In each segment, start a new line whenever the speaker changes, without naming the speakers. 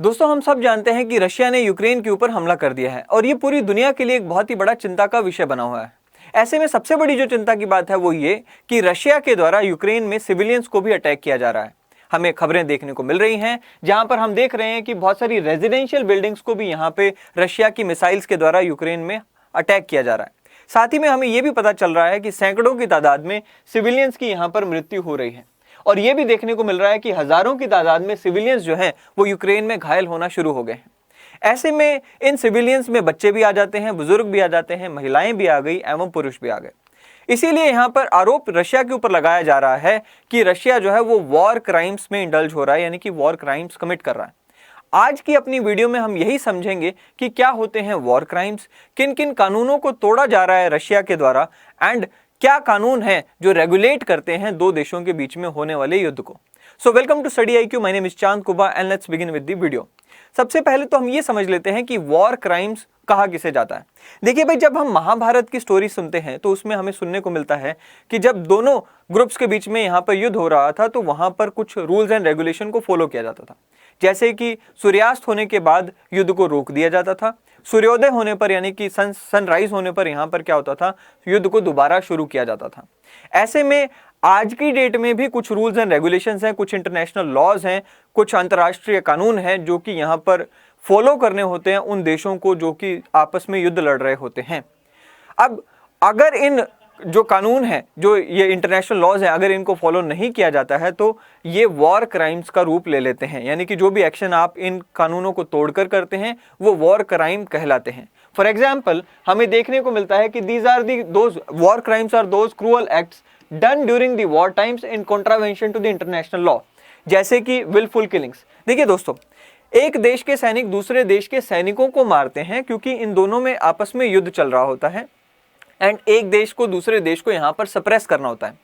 दोस्तों, हम सब जानते हैं कि रशिया ने यूक्रेन के ऊपर हमला कर दिया है और ये पूरी दुनिया के लिए एक बहुत ही बड़ा चिंता का विषय बना हुआ है। ऐसे में सबसे बड़ी जो चिंता की बात है वो ये कि रशिया के द्वारा यूक्रेन में सिविलियंस को भी अटैक किया जा रहा है। हमें खबरें देखने को मिल रही हैं जहां पर हम देख रहे हैं कि बहुत सारी रेजिडेंशियल बिल्डिंग्स को भी यहां पे रशिया की मिसाइल्स के द्वारा यूक्रेन में अटैक किया जा रहा है। साथ ही में हमें यह भी पता चल रहा है कि सैकड़ों की तादाद में सिविलियंस की यहां पर मृत्यु हो रही है और यह भी देखने को मिल रहा है कि हजारों की तादाद में सिविलियंस जो हैं वो यूक्रेन में घायल होना शुरू हो गए हैं। ऐसे में इन सिविलियंस में बच्चे भी आ जाते हैं, बुजुर्ग भी आ जाते हैं, महिलाएं भी आ गई एवं पुरुष भी आ गए। इसीलिए यहाँ पर आरोप रशिया के ऊपर लगाया जा रहा है कि रशिया जो है वो वॉर क्राइम्स में इंडल्ज हो रहा है, यानी कि वॉर क्राइम्स कमिट कर रहा है। आज की अपनी वीडियो में हम यही समझेंगे कि क्या होते हैं वॉर क्राइम्स, किन किन कानूनों को तोड़ा जा रहा है रशिया के द्वारा एंड क्या कानून है जो रेगुलेट करते हैं दो देशों के बीच में होने वाले युद्ध को। So welcome to study IQ, my name is Chand Kuba and let's begin with the video. सबसे पहले तो हम ये समझ लेते हैं कि वॉर क्राइम्स कहा किसे जाता है। देखिए भाई, जब हम महाभारत की स्टोरी सुनते हैं तो उसमें हमें सुनने को मिलता है कि जब दोनों ग्रुप्स के बीच में यहाँ पर युद्ध हो रहा था तो वहां पर कुछ रूल्स एंड रेगुलेशन को फॉलो किया जाता था। जैसे कि सूर्यास्त होने के बाद युद्ध को रोक दिया जाता था, सूर्योदय होने पर यानी कि सनराइज होने पर यहाँ पर क्या होता था, युद्ध को दोबारा शुरू किया जाता था। ऐसे में आज की डेट में भी कुछ रूल्स एंड रेगुलेशंस हैं, कुछ इंटरनेशनल लॉज हैं, कुछ अंतर्राष्ट्रीय कानून हैं जो कि यहाँ पर फॉलो करने होते हैं उन देशों को जो कि आपस में युद्ध लड़ रहे होते हैं। अब अगर इन जो कानून है, जो ये इंटरनेशनल लॉज हैं, अगर इनको फॉलो नहीं किया जाता है तो ये वॉर क्राइम्स का रूप ले लेते हैं, यानी कि जो भी एक्शन आप इन कानूनों को तोड़कर करते हैं वो वॉर क्राइम कहलाते हैं। फॉर एग्जाम्पल, हमें देखने को मिलता है कि these are those war crimes are those cruel acts done during the war times in contravention to the international law, जैसे कि विलफुल किलिंग्स। देखिए दोस्तों, एक देश के सैनिक दूसरे देश के सैनिकों को मारते हैं क्योंकि इन दोनों में आपस में युद्ध चल रहा होता है एंड एक देश को दूसरे देश को यहाँ पर सप्रेस करना होता है,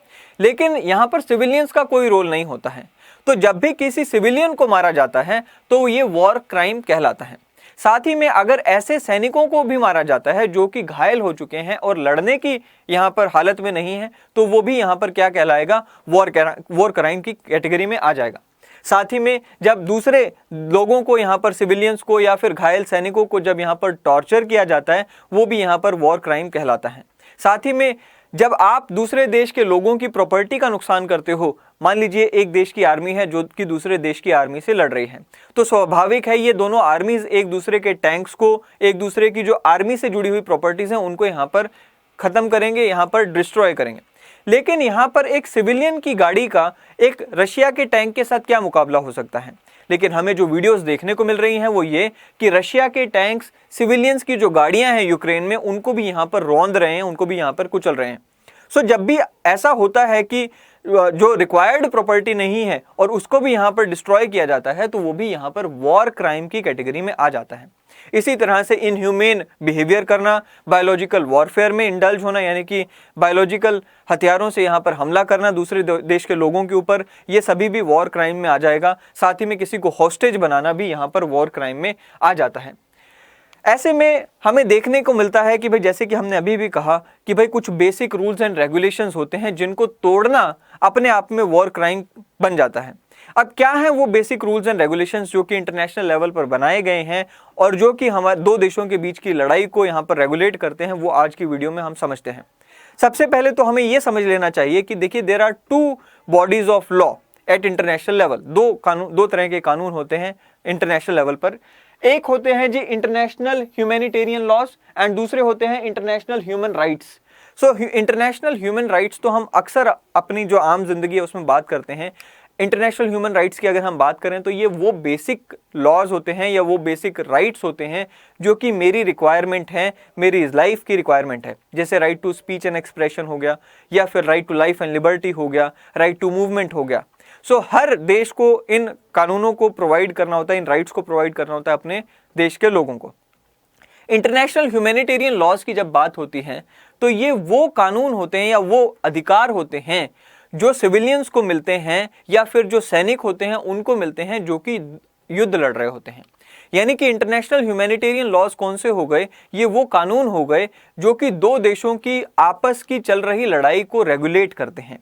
लेकिन यहाँ पर सिविलियंस का कोई रोल नहीं होता है। तो जब भी किसी सिविलियन को मारा जाता है तो ये वॉर क्राइम कहलाता है। साथ ही में अगर ऐसे सैनिकों को भी मारा जाता है जो कि घायल हो चुके हैं और लड़ने की यहाँ पर हालत में नहीं है तो वो भी यहाँ पर क्या कहलाएगा, वॉर क्राइम की कैटेगरी में आ जाएगा। साथ ही में जब दूसरे लोगों को यहाँ पर सिविलियंस को या फिर घायल सैनिकों को जब यहाँ पर टॉर्चर किया जाता है वो भी यहाँ पर वॉर क्राइम कहलाता है। साथ ही में जब आप दूसरे देश के लोगों की प्रॉपर्टी का नुकसान करते हो, मान लीजिए एक देश की आर्मी है जो कि दूसरे देश की आर्मी से लड़ रही है, तो स्वाभाविक है ये दोनों आर्मीज एक दूसरे के टैंक्स को, एक दूसरे की जो आर्मी से जुड़ी हुई प्रॉपर्टीज हैं उनको यहाँ पर खत्म करेंगे, यहाँ पर डिस्ट्रॉय करेंगे। लेकिन यहाँ पर एक सिविलियन की गाड़ी का एक रशिया के टैंक के साथ क्या मुकाबला हो सकता है। लेकिन हमें जो वीडियोस देखने को मिल रही हैं वो ये कि रशिया के टैंक्स सिविलियंस की जो गाड़ियां हैं यूक्रेन में उनको भी यहाँ पर रौंद रहे हैं, उनको भी यहाँ पर कुचल रहे हैं। सो जब भी ऐसा होता है कि जो रिक्वायर्ड प्रॉपर्टी नहीं है और उसको भी यहाँ पर डिस्ट्रॉय किया जाता है तो वो भी यहाँ पर वॉर क्राइम की कैटेगरी में आ जाता है। इसी तरह से इनह्यूमेन बिहेवियर करना, बायोलॉजिकल वॉरफेयर में इंडल्ज होना, यानी कि बायोलॉजिकल हथियारों से यहाँ पर हमला करना दूसरे देश के लोगों के ऊपर, ये सभी भी वॉर क्राइम में आ जाएगा। साथ ही में किसी को हॉस्टेज बनाना भी यहाँ पर वॉर क्राइम में आ जाता है। ऐसे में हमें देखने को मिलता है कि भाई, जैसे कि हमने अभी भी कहा कि भाई कुछ बेसिक रूल्स एंड रेगुलेशंस होते हैं जिनको तोड़ना अपने आप में वॉर क्राइम बन जाता है। अब क्या है वो बेसिक रूल्स एंड रेगुलेशंस जो कि इंटरनेशनल लेवल पर बनाए गए हैं और जो कि हमारे दो देशों के बीच की लड़ाई को यहाँ पर रेगुलेट करते हैं, वो आज की वीडियो में हम समझते हैं। सबसे पहले तो हमें ये समझ लेना चाहिए कि देखिए, there are two bodies of law at international level. दो तरह के कानून होते हैं इंटरनेशनल लेवल पर। एक होते हैं जी इंटरनेशनल ह्यूमैनिटेरियन लॉज एंड दूसरे होते हैं international human rights. So international human rights तो हम अक्सर अपनी जो आम जिंदगी है उसमें बात करते हैं। इंटरनेशनल ह्यूमन राइट्स की अगर हम बात करें तो ये वो बेसिक लॉज होते हैं या वो बेसिक राइट्स होते हैं जो कि मेरी रिक्वायरमेंट है, मेरी लाइफ की रिक्वायरमेंट है। जैसे right to speech and expression हो गया, या फिर right to life and liberty हो गया, राइट टू मूवमेंट हो गया। सो हर देश को इन कानूनों को प्रोवाइड करना होता है, इन राइट्स को प्रोवाइड करना होता है अपने देश के लोगों को। इंटरनेशनल ह्यूमैनिटेरियन लॉज की जब बात होती है तो ये वो कानून होते हैं या वो अधिकार होते हैं जो सिविलियंस को मिलते हैं या फिर जो सैनिक होते हैं उनको मिलते हैं जो कि युद्ध लड़ रहे होते हैं। यानी कि इंटरनेशनल ह्यूमैनिटेरियन लॉज कौन से हो गए, ये वो कानून हो गए जो कि दो देशों की आपस की चल रही लड़ाई को रेगुलेट करते हैं।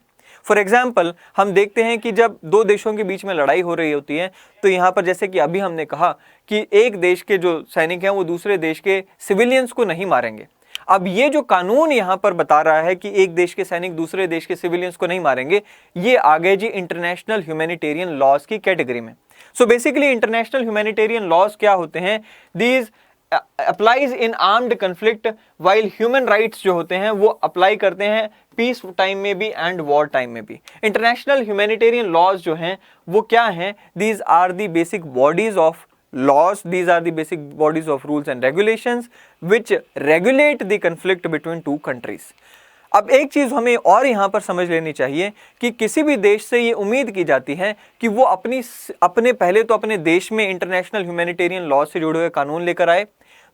फॉर एग्जाम्पल हम देखते हैं कि जब दो देशों के बीच में लड़ाई हो रही होती है तो यहाँ पर जैसे कि अभी हमने कहा कि एक देश के जो सैनिक हैं वो दूसरे देश के सिविलियंस को नहीं मारेंगे। अब ये जो कानून यहाँ पर बता रहा है कि एक देश के सैनिक दूसरे देश के सिविलियंस को नहीं मारेंगे, ये आ गए जी इंटरनेशनल ह्यूमैनिटेरियन लॉज की कैटेगरी में। So basically international humanitarian laws क्या होते हैं? These applies in armed conflict, while human rights जो होते हैं वो अप्लाई करते हैं पीस टाइम में भी एंड वॉर टाइम में भी। इंटरनेशनल ह्यूमैनिटेरियन लॉज जो हैं वो क्या हैं? These are the basic bodies of laws, these are the basic bodies of rules and regulations which regulate the conflict between two countries। अब एक चीज हमें और यहाँ पर समझ लेनी चाहिए कि किसी भी देश से ये उम्मीद की जाती है कि वो अपने पहले तो अपने देश में इंटरनेशनल ह्यूमैनिटेरियन लॉ से जुड़े हुए कानून लेकर आए।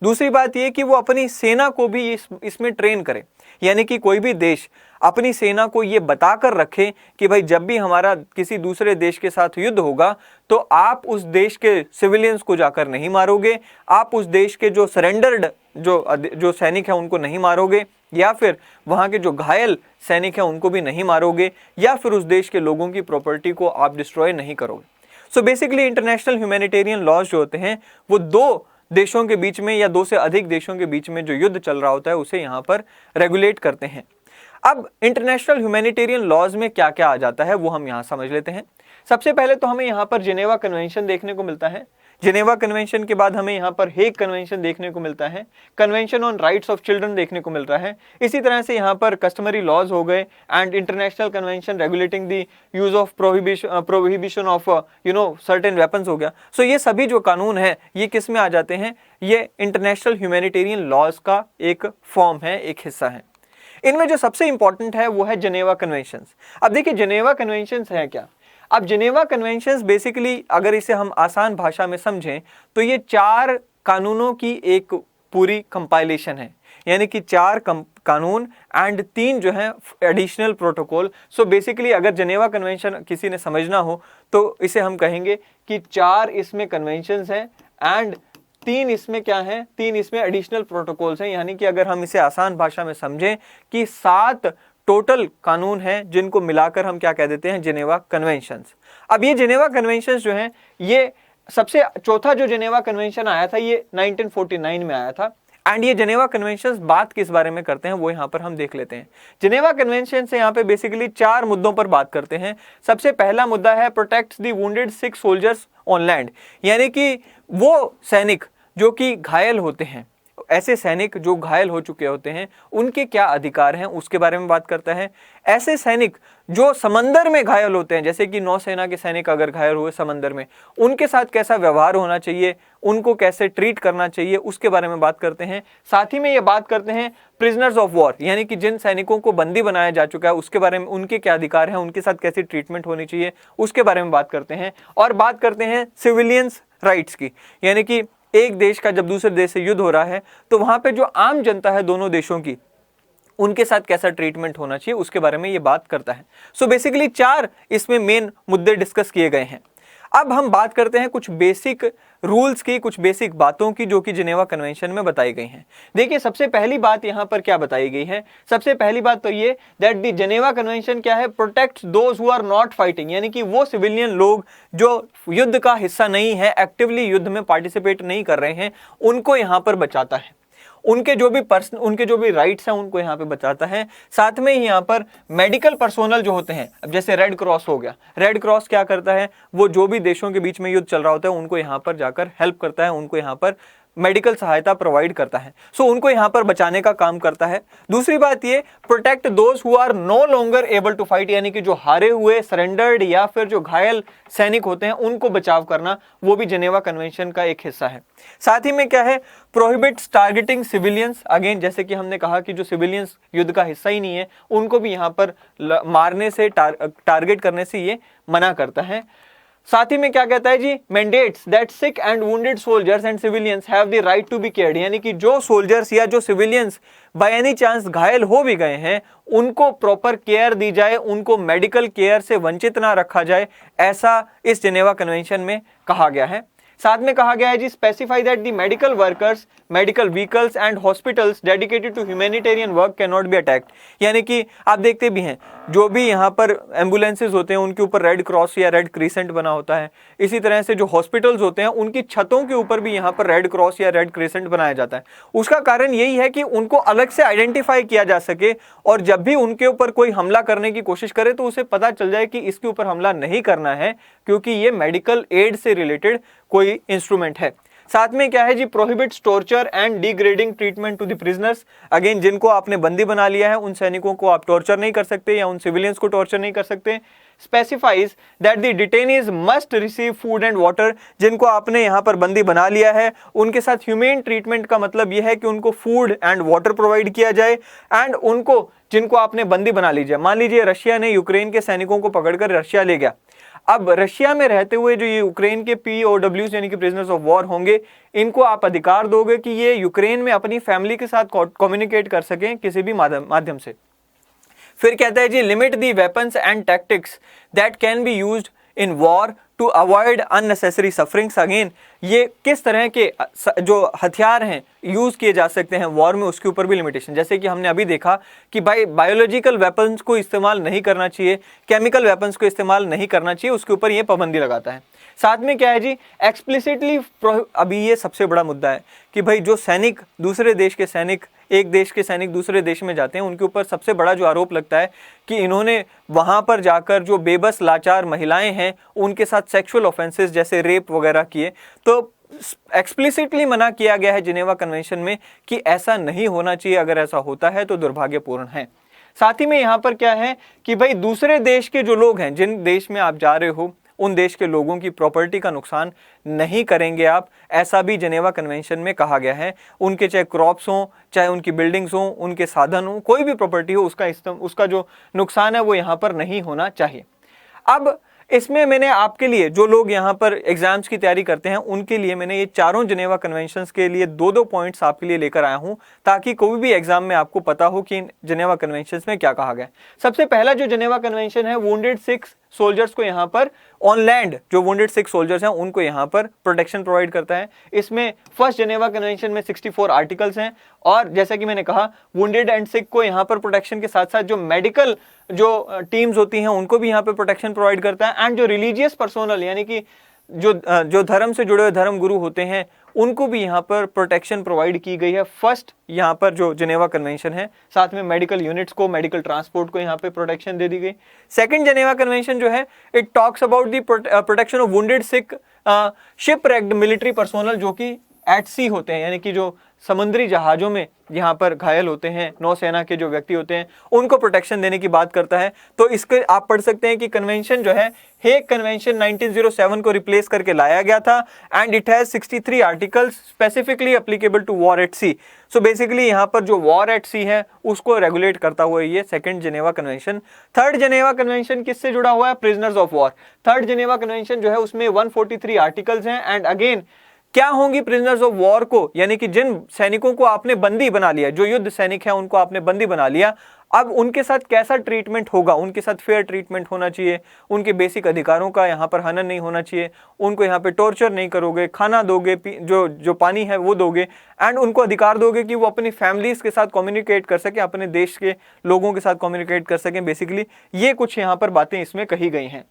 दूसरी बात ये कि वो अपनी सेना को भी इसमें ट्रेन करे, यानी कि कोई भी देश अपनी सेना को ये बताकर रखे कि भाई जब भी हमारा किसी दूसरे देश के साथ युद्ध होगा तो आप उस देश के सिविलियंस को जाकर नहीं मारोगे, आप उस देश के जो सरेंडर्ड जो सैनिक हैं उनको नहीं मारोगे, या फिर वहाँ के जो घायल सैनिक हैं उनको भी नहीं मारोगे, या फिर उस देश के लोगों की प्रॉपर्टी को आप डिस्ट्रॉय नहीं करोगे। So basically international humanitarian laws जो होते हैं वो दो देशों के बीच में या दो से अधिक देशों के बीच में जो युद्ध चल रहा होता है उसे यहाँ पर रेगुलेट करते हैं। अब इंटरनेशनल ह्यूमैनिटेरियन लॉज में क्या क्या आ जाता है वो हम यहाँ समझ लेते हैं। सबसे पहले तो हमें यहाँ पर जिनेवा कन्वेंशन देखने को मिलता है। जिनेवा कन्वेंशन के बाद हमें यहाँ पर हेग कन्वेंशन देखने को मिलता है। Convention on rights of children देखने को मिल रहा है। इसी तरह से यहाँ पर कस्टमरी लॉज हो गए and international convention regulating the use of prohibition of certain weapons हो गया। सो ये सभी जो कानून है ये किस में आ जाते हैं? ये इंटरनेशनल ह्यूमैनिटेरियन लॉज का एक फॉर्म है, एक हिस्सा है। इनमें जो सबसे इंपॉर्टेंट है वो है जिनेवा कन्वेंशंस। अब देखिए जिनेवा कन्वेंशंस है क्या? अब जिनेवा कन्वेंशंस बेसिकली अगर इसे हम आसान भाषा में समझें तो ये 4 कानूनों की एक पूरी कंपाइलेशन है, यानी कि 4 कानून एंड 3 जो है एडिशनल प्रोटोकॉल। सो बेसिकली अगर जिनेवा कन्वेंशन किसी ने समझना हो तो इसे हम कहेंगे कि 4 इसमें कन्वेंशंस हैं एंड 3 इसमें क्या है? 3 इसमें एडिशनल प्रोटोकॉल्स हैं, यानी कि अगर हम इसे आसान भाषा में समझें कि 7 टोटल कानून हैं जिनको मिलाकर हम क्या कह देते हैं? Geneva conventions. अब ये जिनेवा कन्वेंशंस जो हैं ये सबसे चौथा जो जिनेवा कन्वेंशन आया था ये 1949 में आया था। एंड ये जिनेवा कन्वेंशंस बात किस बारे में करते हैं वो यहाँ पर हम देख लेते हैं। जिनेवा कन्वेंशन से यहाँ पे बेसिकली 4 मुद्दों पर बात करते हैं। सबसे पहला मुद्दा है protects the wounded sick soldiers on land, यानी कि वो सैनिक जो कि घायल होते हैं, ऐसे सैनिक जो घायल हो चुके होते हैं उनके क्या अधिकार हैं उसके बारे में बात करता है। ऐसे सैनिक जो समंदर में घायल होते हैं, जैसे कि नौसेना के सैनिक अगर घायल हुए समंदर में, उनके साथ कैसा व्यवहार होना चाहिए, उनको कैसे ट्रीट करना चाहिए उसके बारे में बात करते हैं। साथ ही में ये बात करते हैं प्रिजनर्स ऑफ वॉर, यानी कि जिन सैनिकों को बंदी बनाया जा चुका है उसके बारे में, उनके क्या अधिकार हैं, उनके साथ कैसी ट्रीटमेंट होनी चाहिए उसके बारे में बात करते हैं। और बात करते हैं सिविलियंस राइट्स की, यानी कि एक देश का जब दूसरे देश से युद्ध हो रहा है तो वहां पे जो आम जनता है दोनों देशों की, उनके साथ कैसा ट्रीटमेंट होना चाहिए उसके बारे में ये बात करता है। सो बेसिकली 4 इसमें मेन मुद्दे डिस्कस किए गए हैं। अब हम बात करते हैं कुछ बेसिक रूल्स की, कुछ बेसिक बातों की जो कि जिनेवा कन्वेंशन में बताई गई हैं। देखिए सबसे पहली बात यहाँ पर क्या बताई गई है? सबसे पहली बात तो ये दैट द जिनेवा कन्वेंशन क्या है? Protects those who are not fighting, यानी कि वो सिविलियन लोग जो युद्ध का हिस्सा नहीं है, एक्टिवली युद्ध में पार्टिसिपेट नहीं कर रहे हैं, उनको यहाँ पर बचाता है। उनके जो भी राइट्स हैं उनको यहाँ पे बचाता है। साथ में ही यहाँ पर मेडिकल पर्सोनल जो होते हैं, अब जैसे रेड क्रॉस हो गया, रेड क्रॉस क्या करता है? वो जो भी देशों के बीच में युद्ध चल रहा होता है उनको यहाँ पर जाकर हेल्प करता है, उनको यहाँ पर मेडिकल सहायता प्रोवाइड करता है। सो उनको यहाँ पर बचाने का काम करता है। दूसरी बात ये protect those who are no longer able to fight, यानी कि जो हारे हुए, सरेंडर्ड या फिर जो घायल सैनिक होते हैं उनको बचाव करना, वो भी जिनेवा कन्वेंशन का एक हिस्सा है। साथ ही में क्या है? प्रोहिबिट्स टारगेटिंग सिविलियंस, अगेन जैसे कि हमने कहा कि जो सिविलियंस युद्ध का हिस्सा ही नहीं है उनको भी यहाँ पर मारने से, टारगेट करने से ये मना करता है। साथ ही में क्या कहता है जी? Mandates that sick and wounded soldiers and civilians have the right to be cared, यानी कि जो सोल्जर्स या जो सिविलियंस बाय एनी चांस घायल हो भी गए हैं उनको प्रॉपर केयर दी जाए, उनको मेडिकल केयर से वंचित ना रखा जाए, ऐसा इस जिनेवा कन्वेंशन में कहा गया है। साथ में कहा गया है जी specify that the medical workers, medical vehicles and hospitals dedicated to humanitarian work can not be attacked, यानी कि आप देखते भी हैं जो भी यहाँ पर एम्बुलेंसेज होते हैं उनके ऊपर रेड क्रॉस या रेड क्रिसेंट बना होता है। इसी तरह से जो हॉस्पिटल्स होते हैं उनकी छतों के ऊपर भी यहाँ पर रेड क्रॉस या रेड क्रिसेंट बनाया जाता है। उसका कारण यही है कि उनको अलग से आइडेंटिफाई किया जा सके और जब भी उनके ऊपर कोई हमला करने की कोशिश करे तो उसे पता चल जाए कि इसके ऊपर हमला नहीं करना है, क्योंकि ये मेडिकल एड से रिलेटेड कोई इंस्ट्रूमेंट है। साथ में क्या है जी, prohibits torture and degrading treatment to the prisoners. Again, जिनको आपने बंदी बना लिया है उन सैनिकों को आप टॉर्चर नहीं कर सकते या उन सिविलियंस को टॉर्चर नहीं कर सकते। Specifies that the detainees must receive food and water. जिनको आपने यहाँ पर बंदी बना लिया है उनके साथ ह्यूमेन ट्रीटमेंट का मतलब यह है कि उनको फूड एंड वाटर प्रोवाइड किया जाए। एंड उनको, जिनको आपने बंदी बना लीजिए, मान लीजिए रशिया ने यूक्रेन के सैनिकों को पकड़कर रशिया ले गया। अब रशिया में रहते हुए जो ये यूक्रेन के POWs यानी कि प्रिजनर्स ऑफ वॉर होंगे, इनको आप अधिकार दोगे कि ये यूक्रेन में अपनी फैमिली के साथ कम्युनिकेट कर सकें किसी भी माध्यम से। फिर कहता है जी, limit the weapons and tactics that can be used in war to avoid unnecessary sufferings. Again, ये किस तरह के जो हथियार हैं यूज किए जा सकते हैं वॉर में, उसके ऊपर भी लिमिटेशन। जैसे कि हमने अभी देखा कि भाई बायोलॉजिकल वेपन्स को इस्तेमाल नहीं करना चाहिए, केमिकल वेपन्स को इस्तेमाल नहीं करना चाहिए, उसके ऊपर ये पाबंदी लगाता है। साथ में क्या है जी, एक्सप्लिसिटली, अभी ये सबसे बड़ा मुद्दा है कि भाई जो सैनिक दूसरे देश के सैनिक, एक देश के सैनिक दूसरे देश में जाते हैं, उनके ऊपर सबसे बड़ा जो आरोप लगता है कि इन्होंने वहां पर जाकर जो बेबस लाचार महिलाएं हैं उनके साथ सेक्सुअल ऑफेंसेस जैसे रेप वगैरह किए। तो एक्सप्लिसिटली मना किया गया है जिनेवा कन्वेंशन में कि ऐसा नहीं होना चाहिए, अगर ऐसा होता है तो दुर्भाग्यपूर्ण है। साथ ही में यहाँ पर क्या है कि भाई दूसरे देश के जो लोग हैं, जिन देश में आप जा रहे हो, उन देश के लोगों की प्रॉपर्टी का नुकसान नहीं करेंगे आप, ऐसा भी जिनेवा कन्वेंशन में कहा गया है। उनके चाहे क्रॉप्स हों, चाहे उनकी बिल्डिंग्स हों, उनके साधन हों, कोई भी प्रॉपर्टी हो, उसका जो नुकसान है वो यहाँ पर नहीं होना चाहिए। अब इसमें मैंने आपके लिए, जो लोग यहाँ पर एग्जाम्स की तैयारी करते हैं, उनके लिए मैंने ये चारों जिनेवा कन्वेंशंस के लिए 2-2 पॉइंट्स आपके लिए लेकर आया हूँ, ताकि कोई भी एग्जाम में आपको पता हो कि जिनेवा कन्वेंशंस में क्या कहा गया। सबसे पहला जो जिनेवा कन्वेंशन है, वुंडेड सिख सोल्जर्स को यहाँ पर ऑन लैंड, जो वुंडेड सिख सोल्जर्स हैं उनको यहाँ पर प्रोटेक्शन प्रोवाइड करता है। इसमें फर्स्ट जिनेवा कन्वेंशन में 64 आर्टिकल्स हैं, और जैसा कि मैंने कहा, वुंडेड एंड सिक को यहाँ पर प्रोटेक्शन के साथ साथ जो मेडिकल जो टीम्स होती हैं उनको भी यहाँ पे प्रोटेक्शन प्रोवाइड करता है। एंड जो रिलीजियस पर्सोनल यानी कि जो धर्म से जुड़े हुए धर्म गुरु होते हैं उनको भी यहाँ पर प्रोटेक्शन प्रोवाइड की गई है। फर्स्ट यहाँ पर जो जिनेवा कन्वेंशन है, साथ में मेडिकल यूनिट्स को, मेडिकल ट्रांसपोर्ट को यहाँ पे प्रोटेक्शन दे दी गई। सेकंड जिनेवा कन्वेंशन जो है, it talks about the protection of wounded sick shipwrecked military personnel, जो कि एट सी होते हैं, यानी कि जो समुद्री जहाजों में यहाँ पर घायल होते हैं, नौसेना के जो व्यक्ति होते हैं, उनको प्रोटेक्शन देने की बात करता है। तो इसके आप पढ़ सकते हैं कि कन्वेंशन जो है, हेग कन्वेंशन 1907 को रिप्लेस करके लाया गया था, and it has 63 articles specifically applicable to war at sea. So basically यहाँ पर जो वॉर एट सी है उसको रेगुलेट करता हुआ ये second Geneva convention. Third Geneva convention किससे जुड़ा हुआ है? Prisoners of war. Third Geneva convention जो है उसमें 143 आर्टिकल्स हैं। एंड अगेन क्या होंगी प्रिजनर्स ऑफ वॉर को, यानी कि जिन सैनिकों को आपने बंदी बना लिया, जो युद्ध सैनिक है उनको आपने बंदी बना लिया, अब उनके साथ कैसा ट्रीटमेंट होगा? उनके साथ फेयर ट्रीटमेंट होना चाहिए, उनके बेसिक अधिकारों का यहाँ पर हनन नहीं होना चाहिए, उनको यहाँ पे टॉर्चर नहीं करोगे, खाना दोगे, जो पानी है वो दोगे, एंड उनको अधिकार दोगे कि वो अपनी फैमिलीज के साथ कम्युनिकेट कर सकें, अपने देश के लोगों के साथ कम्युनिकेट कर सकें। बेसिकली ये कुछ यहाँ पर बातें इसमें कही गई हैं।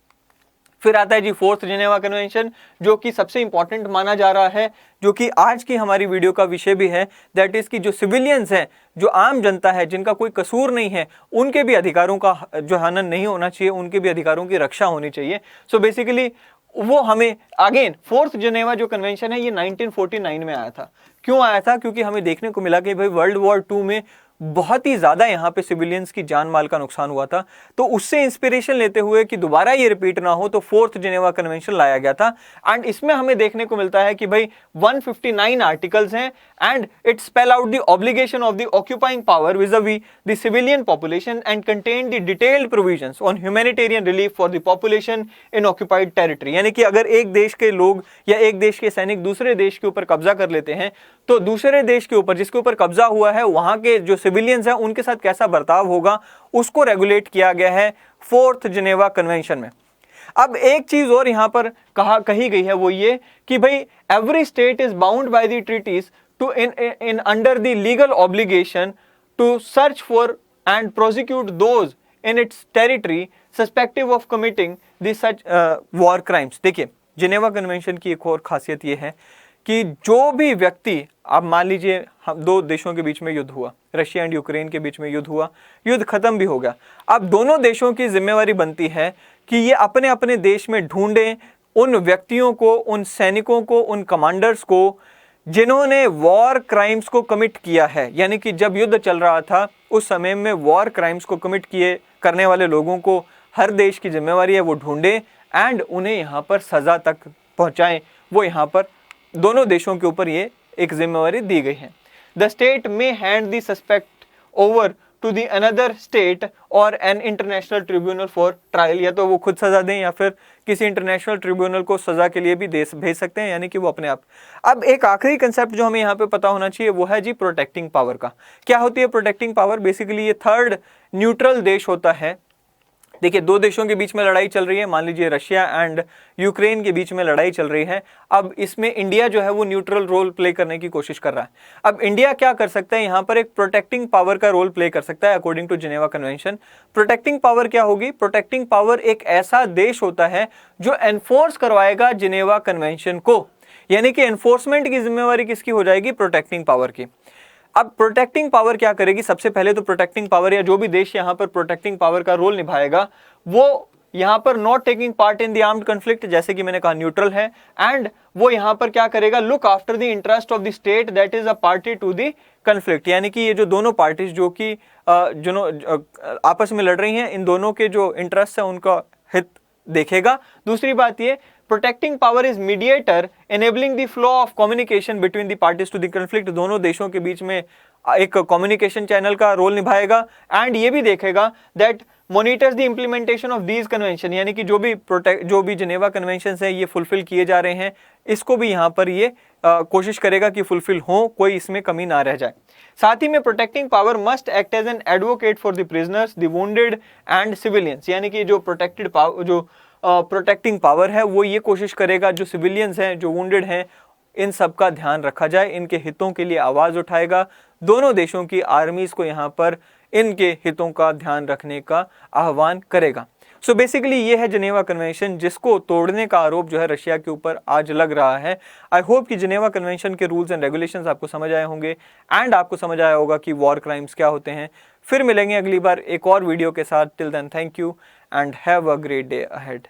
फिर आता है जी फोर्थ जिनेवा कन्वेंशन, जो कि सबसे इंपॉर्टेंट माना जा रहा है, जो कि आज की हमारी वीडियो का विषय भी है। दैट इज कि जो सिविलियंस हैं, जो आम जनता है, जिनका कोई कसूर नहीं है, उनके भी अधिकारों का जो हनन नहीं होना चाहिए, उनके भी अधिकारों की रक्षा होनी चाहिए। सो बेसिकली वो हमें अगेन फोर्थ जिनेवा जो कन्वेंशन है ये 1949 में आया था। क्यों आया था? क्योंकि हमें देखने को मिला कि भाई वर्ल्ड वॉर 2 में बहुत ही ज्यादा यहाँ पे सिविलियंस की जान माल का नुकसान हुआ था, तो उससे इंस्पिरेशन लेते हुए कि दोबारा ये रिपीट ना हो, तो फोर्थ जिनेवा कन्वेंशन लाया गया था। एंड इसमें हमें देखने को मिलता है कि भाई 159 आर्टिकल्स हैं, and it spell out the obligation of the occupying power vis a vis the civilian population and contain the detailed provisions on humanitarian relief for the population in occupied territory. यानी कि अगर एक देश के लोग या एक देश के सैनिक दूसरे देश के ऊपर कब्जा कर लेते हैं, तो दूसरे देश के ऊपर, जिसके ऊपर कब्जा हुआ है, वहां के जो सिविलियंस हैं उनके साथ कैसा बर्ताव होगा, उसको रेगुलेट किया गया है फोर्थ जिनेवा कन्वेंशन में। अब एक चीज और यहां पर कही गई है, वो ये कि भाई every state is bound by the treaties to in under the legal obligation to search for and prosecute those in its territory suspected of committing these such war crimes। देखिए, जिनेवा कन्वेंशन की एक और खासियत ये है कि जो भी व्यक्ति, आप मान लीजिए हम दो देशों के बीच में युद्ध हुआ, रशिया एंड यूक्रेन के बीच में युद्ध हुआ, युद्ध खत्म भी हो गया, अब दोनों देशों की जिम्मेवारी बनती है कि ये अपने अपने देश में ढूंढें उन व्यक्तियों को, उन सैनिकों को, उन कमांडर्स को जिन्होंने वॉर क्राइम्स को कमिट किया है। यानी कि जब युद्ध चल रहा था उस समय में वॉर क्राइम्स को कमिट करने वाले लोगों को हर देश की जिम्मेवारी है वो ढूंढे एंड उन्हें यहाँ पर सजा तक पहुँचाएं। वो यहाँ पर दोनों देशों के ऊपर ये एक जिम्मेवारी दी गई है। The state may hand the suspect over to the another state और an international tribunal for trial, या तो वो खुद सजा दें या फिर किसी इंटरनेशनल ट्रिब्यूनल को सजा के लिए भी भेज सकते हैं, यानी कि वो अपने आप। अब एक आखिरी कंसेप्ट जो हमें यहाँ पे पता होना चाहिए वो है जी प्रोटेक्टिंग पावर का। क्या होती है प्रोटेक्टिंग पावर? बेसिकली ये थर्ड न्यूट्रल देश होता है। देखिए, दो देशों के बीच में लड़ाई चल रही है, मान लीजिए रशिया एंड यूक्रेन के बीच में लड़ाई चल रही है। अब इसमें इंडिया जो है वो न्यूट्रल रोल प्ले करने की कोशिश कर रहा है। अब इंडिया क्या कर सकता है? यहाँ पर एक प्रोटेक्टिंग पावर का रोल प्ले कर सकता है according to Geneva convention. Protecting power क्या होगी? प्रोटेक्टिंग पावर एक ऐसा देश होता है जो एनफोर्स करवाएगा जिनेवा कन्वेंशन को, यानी कि एनफोर्समेंट की जिम्मेवारी किसकी हो जाएगी? प्रोटेक्टिंग पावर की। अब प्रोटेक्टिंग पावर क्या करेगी? सबसे पहले तो प्रोटेक्टिंग पावर या जो भी देश यहां पर प्रोटेक्टिंग पावर का रोल निभाएगा वो यहां पर not taking part in the armed conflict, जैसे कि मैंने कहा न्यूट्रल है, एंड वो यहां पर क्या करेगा? Look after the interest of the state that is a party to the conflict. यानी कि ये जो दोनों पार्टीज जो कि आपस में लड़ रही हैं, इन दोनों के जो इंटरेस्ट है उनका हित देखेगा। दूसरी बात ये, protecting power is mediator enabling the flow of communication between the parties to the conflict. दोनों देशों के बीच में एक कम्युनिकेशन चैनल का रोल निभाएगा एंड ये भी देखेगा that monitors the implementation of these convention, यानी कि जो भी जिनेवा कन्वेंशन है ये फुलफिल किए जा रहे हैं, इसको भी यहाँ पर ये कोशिश करेगा कि फुलफिल हो, कोई इसमें कमी ना रह जाए। साथ ही में protecting power must act as an advocate for the prisoners, the wounded and civilians. यानी कि जो प्रोटेक्टिंग पावर है वो ये कोशिश करेगा जो सिविलियंस हैं, जो वुंडेड हैं, इन सब का ध्यान रखा जाए, इनके हितों के लिए आवाज उठाएगा। दोनों देशों की आर्मीज को यहाँ पर इनके हितों का ध्यान रखने का आह्वान करेगा। सो बेसिकली ये है जिनेवा कन्वेंशन, जिसको तोड़ने का आरोप जो है रशिया के ऊपर आज लग रहा है। आई होप कि जिनेवा कन्वेंशन के रूल्स एंड रेगुलेशंस आपको समझ आए होंगे एंड आपको समझ आया होगा कि वॉर क्राइम्स क्या होते हैं। फिर मिलेंगे अगली बार एक और वीडियो के साथ। Till then thank you and have a great day ahead.